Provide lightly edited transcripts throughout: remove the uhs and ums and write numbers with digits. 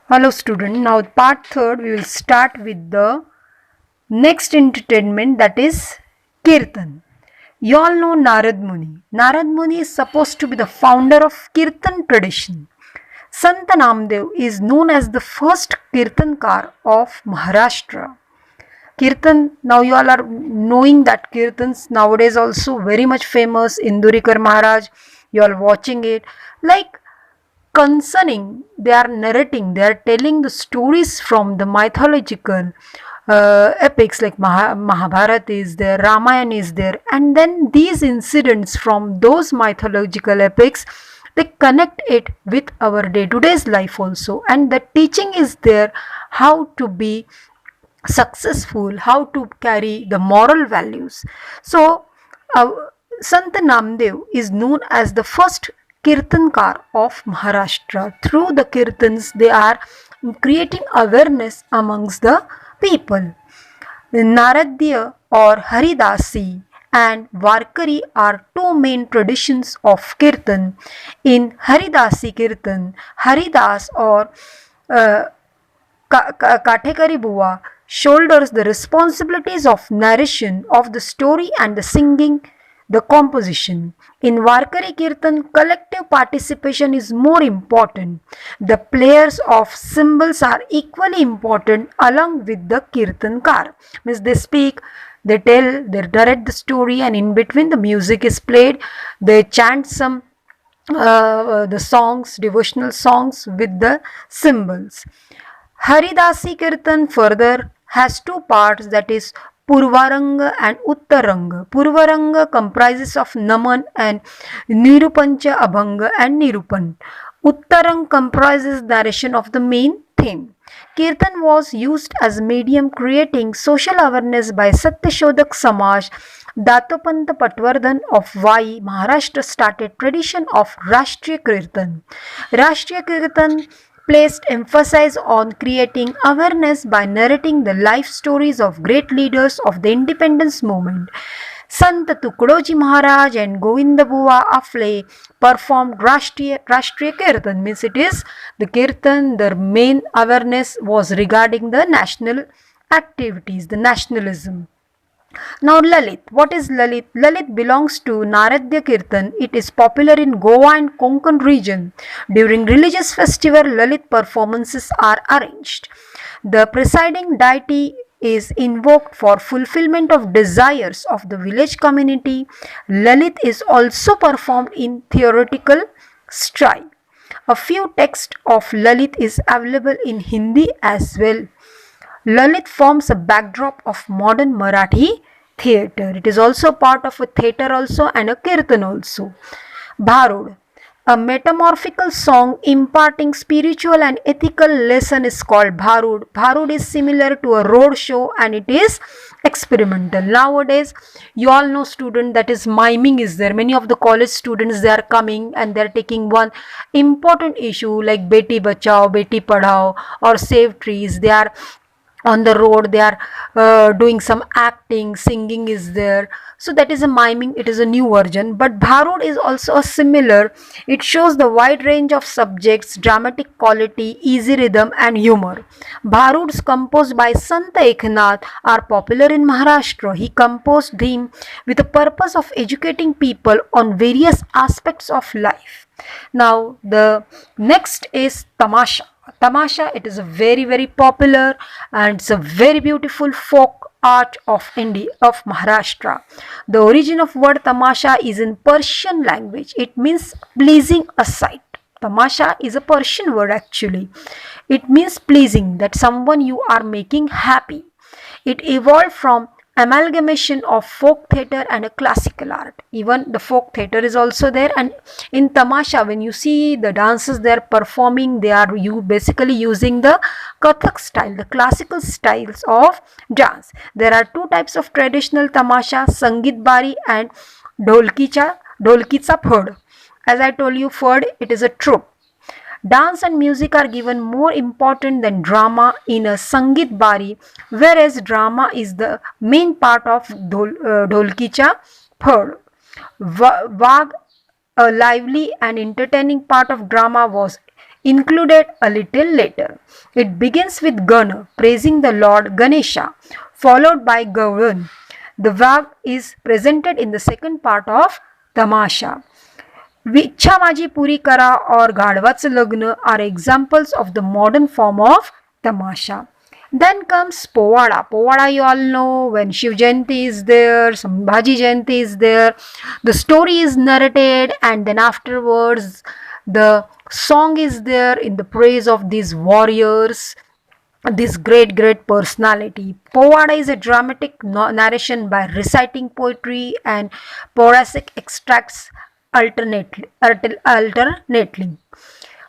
Hello student, now part third we will start with the next entertainment, that is Kirtan. You all know Narad Muni. Narad Muni is supposed to be the founder of Kirtan tradition. Sant Namdev is known as the first Kirtankar of Maharashtra. Kirtan, now you all are knowing that Kirtans nowadays also very much famous. Indurikar Maharaj, you are watching it. Like concerning, they are narrating, they are telling the stories from the mythological epics, like Mahabharata is there, Ramayana is there, and then these incidents from those mythological epics, they connect it with our day-to-day life also, and the teaching is there how to be successful, how to carry the moral values. So uh, Sant Namdev is known as the first Kirtankar of Maharashtra. Through the Kirtans, they are creating awareness amongst the people. Naradya or Haridasi and Varkari are two main traditions of Kirtan. In Haridasi Kirtan, Haridas or uh, Kathekari Bua shoulders the responsibilities of narration of the story and the singing, the composition. In Varkari Kirtan, collective participation is more important. The players of cymbals are equally important along with the Kirtankar. Means they speak, they tell, they narrate the story, and in between the music is played. They chant some the songs, devotional songs with the cymbals. Haridasi Kirtan further has two parts, that is Purvaranga and Uttaranga. Purvaranga comprises of Naman and Nirupancha Abhanga and Nirupan. Uttarang comprises narration of the main theme. Kirtan was used as medium creating social awareness by Satyashodak Samaj. Datopant Patwardhan of Vai, Maharashtra started tradition of Rashtriya Kirtan. Rashtriya Kirtan placed emphasis on creating awareness by narrating the life stories of great leaders of the independence movement. Sant Tukdoji Maharaj and Govinda Bua Afle performed Rashtriya Kirtan, means it is the Kirtan, their main awareness was regarding the national activities, the nationalism. Now Lalit, what is Lalit? Lalit belongs to Naradya Kirtan. It is popular in Goa and Konkan region. During religious festival, Lalit performances are arranged. The presiding deity is invoked for fulfillment of desires of the village community. Lalit is also performed in theoretical style. A few texts of Lalit is available in Hindi as well. Lalit forms a backdrop of modern Marathi theatre. It is also part of a theatre also and a kirtan also. Bharod, a metamorphical song imparting spiritual and ethical lesson, is called Bharod. Bharod is similar to a road show and it is experimental. Nowadays, you all know student, that is miming is there. Many of the college students, they are coming and they are taking one important issue like Beti Bachao, Beti Padhao or Save Trees. They are on the road, they are doing some acting, singing is there, so that is a miming, it is a new version. But Bharod is also a similar, it shows the wide range of subjects, dramatic quality, easy rhythm and humor. Bharods composed by Sant Eknath are popular in Maharashtra. He composed them with the purpose of educating people on various aspects of life. Now the next is Tamasha. Tamasha, it is a very popular and it's a very beautiful folk art of India, of Maharashtra. The origin of word Tamasha is in Persian language. It means pleasing a sight. Tamasha is a Persian word actually. It means pleasing, that someone you are making happy. It evolved from amalgamation of folk theatre and a classical art. Even the folk theatre is also there, and in Tamasha when you see the dancers they are performing, they are basically using the Kathak style, the classical styles of dance. There are two types of traditional Tamasha, Sangeet Bari and Dholkicha Phad. As I told you, Phad, it is a troupe. Dance and music are given more important than drama in a Sangeet Bari, whereas drama is the main part of Dholkicha Phad. Vag, a lively and entertaining part of drama, was included a little later. It begins with Gana praising the Lord Ganesha, followed by Gavan. The Vag is presented in the second part of Tamasha. इच्छा माझी पुरी करा और गाढवाचं लग्न are examples of the modern form of tamasha. Then comes Povada. Povada you all know, when Shiv Jayanti is there, Sambhaji Jayanti is there, the story is narrated and then afterwards the song is there in the praise of these warriors, this great personality. Povada is a dramatic narration by reciting poetry and porasic extracts alternately.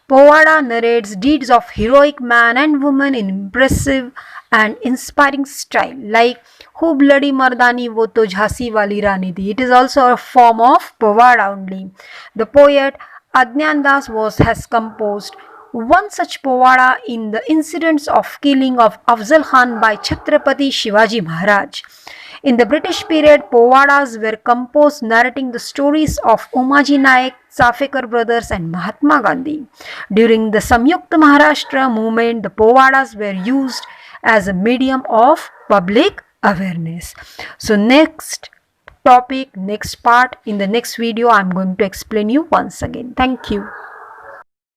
Povada narrates deeds of heroic man and woman in impressive and inspiring style, like "Ho bloody mardani wo to jhansi wali rani thi." It is also a form of Povada only. The poet Adnan Das has composed one such Povada in the incidents of killing of Afzal Khan by Chhatrapati Shivaji Maharaj. In the British period, Povadas were composed narrating the stories of Umaji Naik, Safekar brothers and Mahatma Gandhi. During the Samyukta Maharashtra movement, the Povadas were used as a medium of public awareness. So next topic, next part, in the next video, I am going to explain you once again. Thank you.